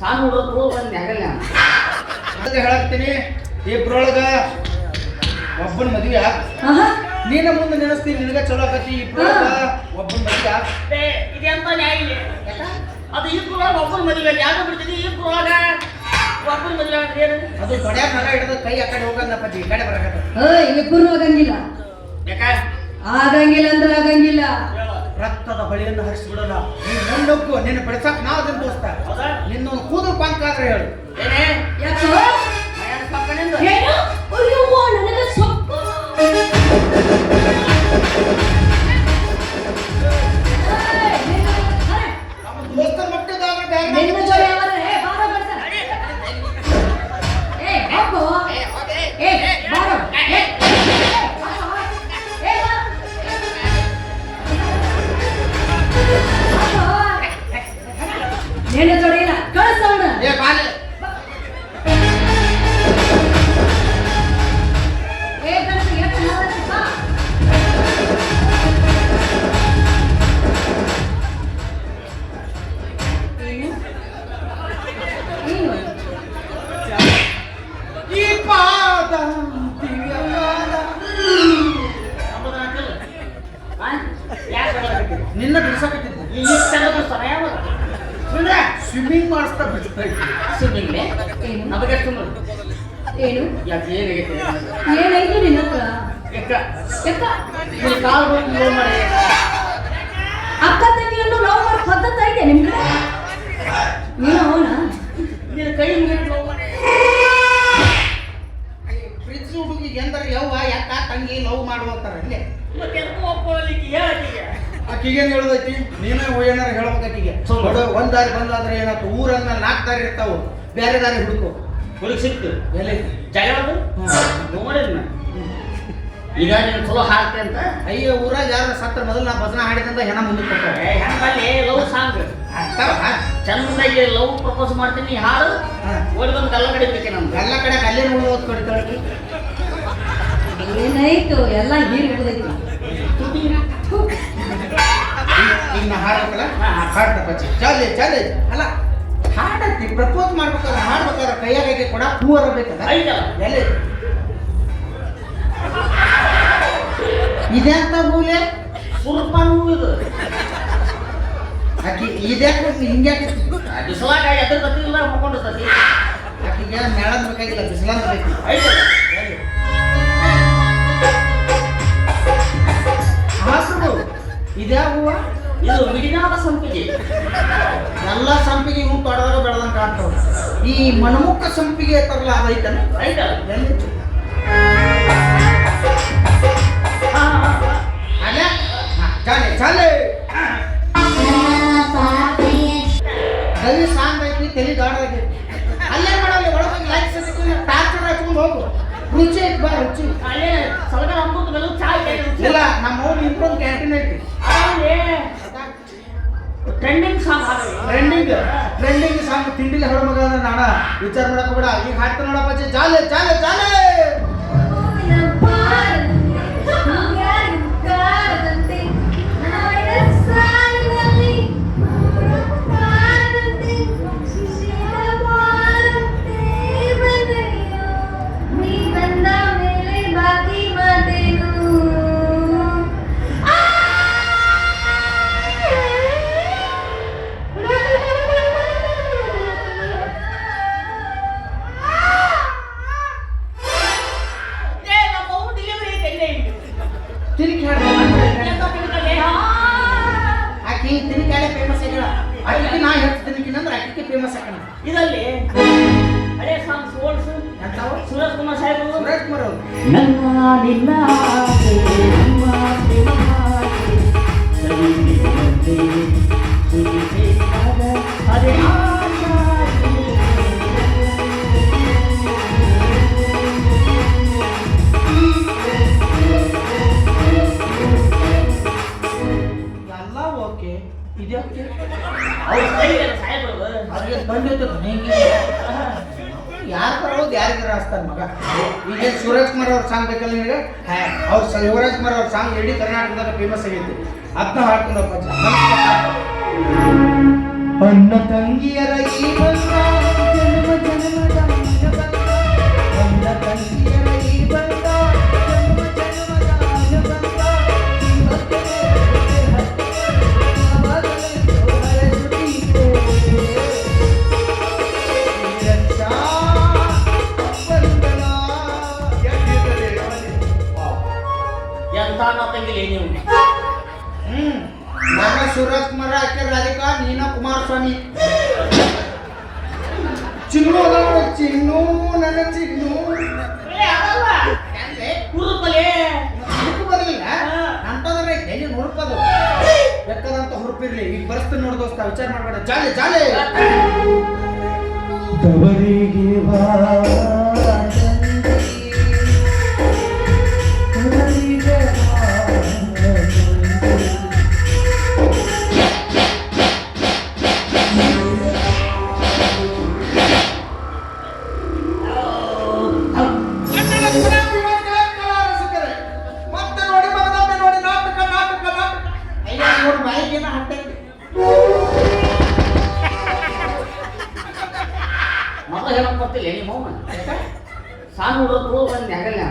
Song ಹುಡುಗರು ಬಂದು ಆಗಲ್ಲ ಅದಕ್ಕೆ ಹೇಳಾಕ್ತೀನಿ ಇಬ್ರೊಳಗ ಒಬ್ಬನ ಮದುವೆ ನೀನ ಮುಂದೆ ನೆನೆಸ್ತೀನಿ ನಿನಗ ಚಲೋ ಆಕತಿ ಇಬ್ರೊಳಗ ಒಬ್ಬನ ಮದುವೆ ಇದೆಂತ ನ್ಯಾಯ ಇಲ್ಲ ಅದು ಇಬ್ರೊಳಗ ಒಬ್ಬನ ಮದುವೆ ಯಾರು ಬಿಡ್ತೀನಿ ಇಬ್ರೊಳಗ ಒಬ್ಬನ ಮದುವೆ ಏನು ಅದು ತೊಡ್ಯಾಗ ನಗ ಹಿಡಿದು ಕೈ ಆ ಕಡೆ ಹೋಗಲ್ಲಪ್ಪ ಈ ಕಡೆ ಬರಕತ್ತ ಇಬ್ಬರು ಆಗಂಗಿಲ್ಲ ಯಾಕ ಆಗಂಗಿಲ್ಲ ಅಂದ್ರೆ ಆಗಂಗಿಲ್ಲ ರಕ್ತದ ಬಳಿಯನ್ನು ಹರಿಸ್ಬಿಡೋಣ ನೀನು ಮುಂದೊಗ್ಗು ನಿನ್ನ ಬೆಳೆಸಕ್ ನಾ ಅದನ್ನ ದೋಸ್ತ ನಿನ್ನೊಂದು ಕೂದಲು ಪಾಂಕ ಆದ್ರೆ ಹೇಳು ಏನೇ ಯಾಕೋ ಮಯಾನ ಸಾಕನೆಂದು ಏನು ಅಯ್ಯೋ ನನಗೆ ಸೊಕ್ಕು ನಮ್ಮ ದೋಸ್ತ ಮಟ್ಟದಾದ್ರೆ ಬ್ಯಾಗ್ ನಿನ್ನ ಜೋಡಿ ಅವರೇ ಬಾರೋ ಬರ್ತಾರೆ ಹೋಗೋ ಬಾರೋ ನಿನ್ನ ಜೋಡಿ ಇಲ್ಲ ಕಳಿಸೋಣ ಬಾಲೆ ಕಳಿಸಿ ಎಷ್ಟು ಬಾ ಏನು ಈ ಪಾದ ನಿನ್ನ ಬಿಡಿಸಕತ್ತಿದ್ದೆ ಈ ಸಮಯ ಸ್ವಿಮ್ಮಿಂಗ್ ಮಾಡಿಸ್ತಾ ಬಿಡ್ತಾ ಸ್ವಿಮ್ಮಿಂಗ್ ಏನು ನಮಗೆ ಸುಮ್ಮನೆ ಏನು ಯಾಕೆ ಏನಾಗೈತೆ ಏನಾಯ್ತು ನಿನ್ನ ಹತ್ರ ಯಾಕ ಯಾಕ ನೀನು ಕಾಲು ಹೋಗಿ ಲೋ ಮಾಡಿ ಅಕ್ಕ ತಂಗಿಯನ್ನು ಲವ್ ಮಾಡೋ ಪದ್ಧತಿ ಐತೆ ನಿಮ್ ಕಡೆ ನೀನು ಅವನ ನೀನು ಕೈ ಮುಗಿದು ಲೋ ಮಾಡಿ ಪ್ರೀತಿ ಹುಡುಗಿಗೆ ಎಂದರೆ ಯವ್ವ ಯಾಕ ತಂಗಿ ಲವ್ ಮಾಡುವಂತಾರ ಇಲ್ಲೇ ಮತ್ತೆ ಎದಕ್ಕೂ ಒಪ್ಕೊಳ್ಳಲಿಕ್ಕೆ ಹೇಳಕ್ಕಿಗೆ ಆಕಿಗೇನು ಹೇಳೋದೈತಿ ನೀನೇ ಏನಾರ ಹೇಳ್ಬೇಕು ಆಕಿಗೆ ಒಂದ್ ದಾರಿ ಬಂದಾದ್ರೆ ಏನಾಯ್ತು ಊರನ್ನ 4 ದಾರಿ ಇರ್ತಾವು ಬೇರೆ ದಾರಿ ಹುಡುಕು ಹುಡುಗ ಸಿಕ್ತು ಎಲ್ಲೈತಿ ಜಗಳದು ನೋಡಿದ್ನ ಈಗ ನೀನು ಚಲೋ ಹಾಡ್ತೆ ಅಂತ ಅಯ್ಯೋ ಊರಾಗ ಯಾರು ಸತ್ರ ಮೊದಲು ನಾ ಭಜನ ಹಾಡಿದಂತ ಹೆಣ ಮುಂದಕ್ಕೆ ಕೊಡ್ತಾರೆ ಹೆಂಗಲ್ಲಿ ಲವ್ ಸಾಂಗ್ ಚಂದಾಗಿ ಲವ್ ಪ್ರಪೋಸ್ ಮಾಡ್ತೀನಿ ಹಾಡು ಓಡಿ ಬಂದು ಕಲ್ಲ ಕಡಿಬೇಕೆ ನಮ್ಗೆ ಎಲ್ಲ ಕಡೆ ಕಲ್ಲೇ ನೋಡಿ ಓದ್ಕೊಡ್ತಾಳೆ ಏನಾಯ್ತು ಎಲ್ಲ ಹೀರ್ಬೋದೈತಿ ಈಗ ನಾ ಹಾಡ್ಬೇಕಲ್ಲ ಹಾಡ್ತಪ್ಪ ಚಾಲೆ ಚಾಲೆ ಅಲ್ಲ ಹಾಡತ್ತಿ ಪ್ರಪೋಸ್ ಮಾಡ್ಬೇಕಾದ್ರೆ ಹಾಡ್ಬೇಕಾದ್ರೆ ಕೈಯಾಗೆ ಕೊಡ ಹೂವರ ಬೇಕಲ್ಲ ಐತಲ್ಲ ಎಲ್ಲಿ ಇದೆಂತ ಹೂಲೆ ಸುರ್ಪಾನ್ ಹೂ ಇದು ಆಕಿ ಇದ್ಯಾಕೆ ಹಿಂಗ್ಯಾಕೆ ಬಿಸಲಾಗ ಎದ್ರ ತತ್ತಿಲ್ಲ ಮುಕ್ಕೊಂಡಿರ್ತತಿ ಆಕಿಗೆ ಮೇಳದ್ ಬೇಕಾಗಿಲ್ಲ ಬಿಸಿಲಂತ ಬೇಕು ಐತಲ್ಲ ಹಾಕ್ರು ಇದ್ಯಾ ಹೂವ ಇದು ಮಿಡಿನಾದ ಸಂಪಿಗೆ ಎಲ್ಲ ಸಂಪಿಗೆ ಹೂ ತೊಡದಾಗ ಬೆಳೆದಂಗೆ ಕಾಣ್ತಾವ ಈ ಮನಮುಖ ಸಂಪಿಗೆ ಐತಲ್ಲ ಅದು ಐತಲ್ಲ ಐತಲ್ಲ ಎಲ್ಲಿ ಅಲ್ಲ ಚಾಲೆ ಚಾಲೆ ಗಲಿ ಸಾಂಗ್ ಐತಿ ತಲೆ ದಾಡಾಗೈತಿ ಅಲ್ಲೇ ಮಾಡಲ್ಲ ಒಳಗೆ ಲೈಟ್ ಸತಿ ಟಾರ್ಚರ್ ಹಚ್ಕೊಂಡು ಹೋಗು ರುಚಿ ಐತಿ ಬಾ ರುಚಿ ಅಲ್ಲೇ ಸ್ವಲ್ಪ ಅಮೃತ ಬೆಲ್ಲ ಚಾ ಇಲ್ಲ ನಮ್ಮ ಅವ್ನು ಇಂಪ್ರೂವ್ ಕ್ಯಾಂಟೀನ್ ಐತಿ ಟ್ರೆಂಡಿಂಗ್ ಸಾಂಗ್ ಟ್ರೆಂಡಿಂಗ್ ಸಾಂಗ್ ತಿಂಡಿಲಿ ಹೊರ ಮಗ ನಾಡ ವಿಚಾರ ಮಾಡಕ್ ಬೇಡ ಈಗ ಹಾಡ್ತಾ ನೋಡಪ್ಪ ಚಾಲೆ ಚಾಲೆ ಚಾಲೆ ತಿರುಗಿ ಆಕಿ ತಿರುಗಾಳೆ ಫೇಮಸ್ ಆಗಿಲ್ಲ ಆಕಿಗೆ ನಾ ಹೆಚ್ಚು ತಿರುಗಿನಂದ್ರೆ ಆಕಿಗೆ ಫೇಮಸ್ ಹಾಕೋಣ ಇದರಲ್ಲಿ ಹಳೆ ಸಾಂಗ್ಸ್ ಓಲ್ಸ್ ಎಂತಾವ ಸುರೇಶ್ ಕುಮಾರ್ ಸಾಹೇಬ್ ಸುರೇಶ್ ಕುಮಾರ್ ಅವರು ನನ್ನ ನಿನ್ನ ಆಸೆ, ನಿಮ್ಮ ಪ್ರೇಮ ಆಸೆ, ಸವಿಯುವಂತೆ ಸುರಿಬೇಕಾದ ಅದೇ ಆಶಾಸೆ. ಎಲ್ಲ ಓಕೆ ಇದಕ್ಕೆ ಅವ್ರ ಸಾಹೇಬ್ರು ಅವ್ರಿಗೆ ಬಂದಿತ್ತು ಹೆಂಗೆ ಯಾರು ಬರೋದು ಯಾರಿಗಾರ ಹಚ್ತಾನ ಮಗ ಈಗ ಸುರೇಶ್ ಕುಮಾರ್ ಅವ್ರ ಸಾಂಗ್ ಬೇಕಲ್ಲ ನಿನಗೆ ಅವ್ರ ಯುವರಾಜ್ ಕುಮಾರ್ ಅವ್ರ ಸಾಂಗ್ ಇಡೀ ಕರ್ನಾಟಕದಾಗ ಫೇಮಸ್ ಆಗೈತಿ ಅದನ್ನ ಹಾಡ್ಕೊಂಡಪ್ಪ ಅಣ್ಣ ತಂಗಿಯರ ಈ ಬಂದ ಚಿನ್ನು ಅದಲ್ಲ ಹೆಂಗೆ ಕುರುಪಲೆ ಹುರುಪು ಬರಲಿಲ್ಲ ಅಂತಂದ್ರೆ ಐತೆ ನೀನು ಹುರುಪದು ಬೇಕಾದಂತ ಹುರುಪಿರ್ಲಿ ಈಗ ಪರಿಸ್ಥಿತಿ ನೋಡ್ ದೋಸ್ತ ವಿಚಾರ ಮಾಡ್ಬೇಡ ಜಾಲೆ ಜಾಲೆ ತವರಿಗೆ ಬಾ ಮತ್ತೆ ನೋಡಿ ಮಗದೊಮ್ಮೆ ನೋಡಿ ನಾಟಕ ನಾಟಕ ನಾಟಕ ಅಯ್ಯ ನೋಡಿ ಬಾಯಿಗೇನ ಹಾಕ್ತೈತಿ ಮಗ ಹೇಳಕ್ ಬರ್ತಿಲ್ಲ ನಿಮ್ಮ ಅವ್ನ ಸಾನು ಹುಡುಗರು ಬಂದು ಹೆಗಲ್ಲ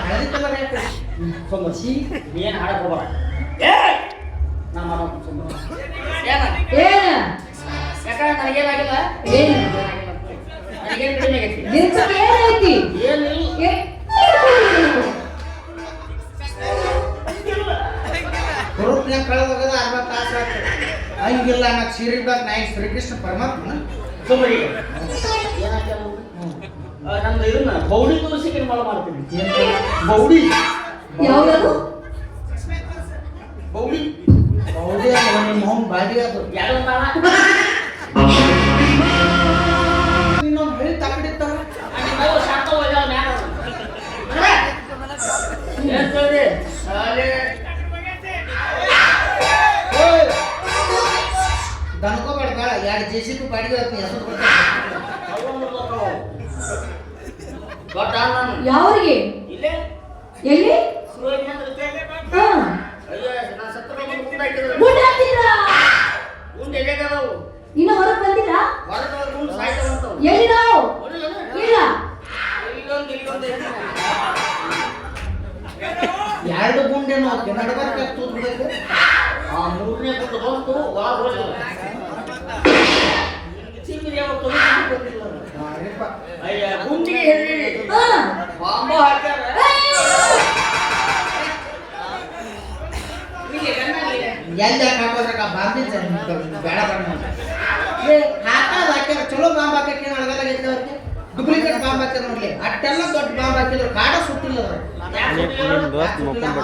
ಹಳದಿ ಕಲರ್ ಯಾಕೆ ಸೊಂಬಸಿ ಏನ್ ಹಾಡಕ್ ಹೋಗ್ಬಾರ ನಾ ಮಾಡೋ ಏನ ಏನ ಯಾಕಂದ್ರೆ ನನಗೇನಾಗಿಲ್ಲ ಏನ ನನಗೇನು ಕಡಿಮೆ ಆಗೈತಿ ದಿನಕ್ಕೆ ಏನೈತಿ ಏನಿಲ್ಲ ಹುರುಪ್ನ್ಯಾಗ ಕಳೆದೋಗದ 60 ತಾಸು ಆಗ್ತದೆ ಹಂಗಿಲ್ಲ నాకు ಸೀರಿದಾಗ ನಾಯಿ ಶ್ರೀಕೃಷ್ಣ ಪರಮಾತ್ಮ ಸುಮ್ಮನೆ ನಮ್ದು ಇದನ್ನ ಬೌಡಿ ತೋರಿಸಿಕೆ ಮಾಡ ಮಾಡ್ತೀನಿ ಬೌಡಿ ಯಾವ್ದು ಬೌಡಿ ಹೌದೇ ನಿಮ್ಮ ಹೋಮ್ ಬಾಡಿ ಅದು ಯಾರು ತಾಳ ಇನ್ನೊಂದು ಹಳಿ ತಾಕಡಿರ್ತಾರ ನಾವು ಶಾಂತ ಹೋಗ್ಯಾವ ಮ್ಯಾಲ ಏನ್ ಕೇಳ್ರಿ ಅಲ್ಲಿ ದನ್ಕೋಬೇಡ ಬೇಡ 2 JCB ಬಾಡಿಗೆ ಆಗ್ತೀನಿ ಹೆಸರು ಕೊಡ್ತಾರೆ ದೊಡ್ಡ ನಾನು ಯಾವ್ರಿಗೆ ಇಲ್ಲೇ ಎಲ್ಲಿ ಸುರೇಶ್ ಮಂದಿರಕ್ಕೆ ಹಾ ಅಯ್ಯ ನಾ ಸತ್ರ ಬಂದು ಮುಂದೆ ಹಾಕಿದ್ರು ಗುಡ್ ಹಾಕ್ತಿದ್ರ ಮುಂದೆ ಎಲ್ಲಿಗದವು ಇನ್ನು ಹೊರಗೆ ಬಂದಿಲ್ಲ ಹೊರಗೆ ಮುಂದೆ ಸಾಯ್ತಾವಂತವು ಎಲ್ಲಿ ನಾವು ಇಲ್ಲ ಇಲ್ಲೊಂದು ಎರಡು ಗುಂಡೇನು ನಡಬರ್ಕ ತೂತ್ ಬಿಡಬೇಕು ಆ ಮೂರನೇ ಗುಂಡು ಬಂತು ಒಳಗೆ ಹೋಗಿಲ್ಲ ಚಿಮ್ಮಿರಿ ಯಾವತ್ತು ಅಯ್ಯ ಗುಂಡಿಗೆ ಹೇಳಿ ಹಾ ಬಾಂಬ ಹಾಕ್ಯಾರ ಇಲ್ಲಿ ಗಣ್ಣಾಗಿದೆ ಎಲ್ಲಿ ಯಾಕೆ ಹಾಕೋದ್ರಕ್ಕ ಬಾಂಬಿ ಬೇಡ ಬೇಡ ಹಾಕ್ಯಾರ ಚಲೋ ಬಾಂಬ್ ಹಾಕಕ್ಕೆ ಏನು ಅಳಗಾಲಾಗೈತೆ ಅವ್ರಿಗೆ ಡೂಪ್ಲಿಕೇಟ್ ಬಾಂಬ್ ಹಾಕ್ಯಾರ ನೋಡ್ಲಿ ಅಟ್ಟೆಲ್ಲ ದೊಡ್ಡ ಬಾಂಬ್ ಹಾಕಿದ್ರು ಕಾಡ ಸುಟ್ಟಿಲ್ಲ ಅದ್ರ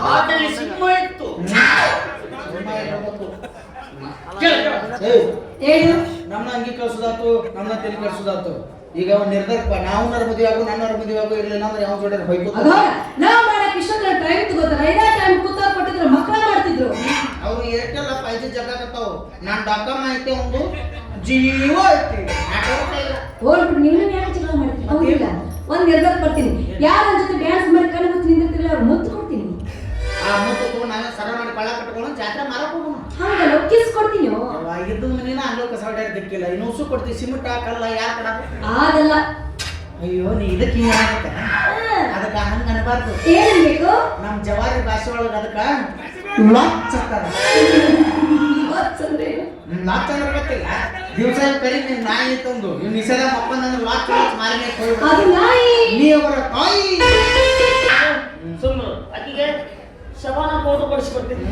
ಆದಲ್ಲಿ ಸಿಂಹ ಇತ್ತು ಕೇಳು, ಕೇಳು. ಏನು ನಮ್ಮನ್ನ ಅಂಗಿ ಕಳ್ಸೋದಾತು ನಮ್ಮನ್ನ ತಲೆ ಕಳ್ಸೋದಾತು ಈಗ ಅವ್ನು ನಿರ್ಧಾರಪ್ಪ ನಾವು ಮದುವೆ ಆಗು ನನ್ನ ಮದುವೆ ಆಗು ಇರ್ಲಿಲ್ಲ ಅಂದ್ರೆ ಯಾವ ಜೋಡಿ ಹೋಯ್ತು ಅದ ನಾವ್ ಮಾಡಕ್ ಇಷ್ಟೊಂದು ಟೈಮ್ ತಗೋತಾರ ಐದಾ ಟೈಮ್ ಕೂತಾರ ಕೊಟ್ಟಿದ್ರು ಮಕ್ಕಳ ಮಾಡ್ತಿದ್ರು ಅವ್ರು ಏರ್ಟೆಲ್ 5G ಜಗಾಕತ್ತಾವು ನಾನು ಡಾಕಮ್ಮ ಐತೆ ಒಂದು ಜೀವ ಐತಿ ಹೋಗ್ಬಿಟ್ಟು ನೀವು ಯಾಕೆ ಜಗಳ ಮಾಡ್ತೀರಿ ಹೌದಿಲ್ಲ ಒಂದ್ ನಿರ್ಧಾರ ಕೊಡ್ತೀನಿ ಯಾರ ಜೊತೆ ಡ್ಯಾನ್ಸ್ ಮಾಡಿ ಕಣ್ಣು ಮುಚ್ಚಿ ನಿಂತಿರ್ತಿಲ್ಲ ಅವ್ರು ಮುತ್ತು ಕೊಡ್ತೀನಿ ಆ ಮುತ್ತು ತಗೊಂಡು ನಾನು ಸರ ಮಾಡಿ ಕೊಳ್ಳ ಕಟ್ಕೊಂಡು ಜಾತ್ರೆ ಮಾರಕ್ ಹೋಗೋಣ ಹಂಗಲ್ಲ ಕಿಸ್ ಕೊಡ್ತೀನಿ ಇದ್ದು ಮನೇನ ಅಲ್ಲೋ ಕಸ ಹೊಡ್ಯಾರ ದಿಕ್ಕಿಲ್ಲ ಇನ್ನೂಸು ಕೊಡ್ತೀವಿ ಸಿಮೆಂಟ್ ಹಾಕಲ್ಲ ಯಾರು ಕಡ ಆಗಲ್ಲ ಅಯ್ಯೋ ನೀ ಇದಕ್ಕೆ ಹಿಂಗ ಆಗತ್ತೆ ಅದಕ್ಕೆ ಹಂಗ ಅನ್ಬಾರ್ದು ಏನ್ಬೇಕು ನಮ್ಮ ಜವಾರಿ ಭಾಷೆ ಒಳಗೆ ಅದಕ್ಕೆ ಲಾಚ್ ಅಂತಾರ ಲಾಚ್ ಅಂದ್ರೆ ಗೊತ್ತಿಲ್ಲ ದಿವಸ ಕರಿ ನೀನ್ ನಾಯಿ ತಂದು ಇವ್ ನಿಷೇಧ ಮಕ್ಕಳು ನನ್ನ ಲಾಚ್ ಲಾಚ್ ಮಾರಿನೇ ಅದು ನಾಯಿ ನೀ ಅವರ ತಾಯಿ ಸುಮ್ಮನೆ ಆಕಿಗೆ ಶಬಾನ ಫೋಟೋ ಕೊಡಿಸ್ಕೊಡ್ತೀನಿ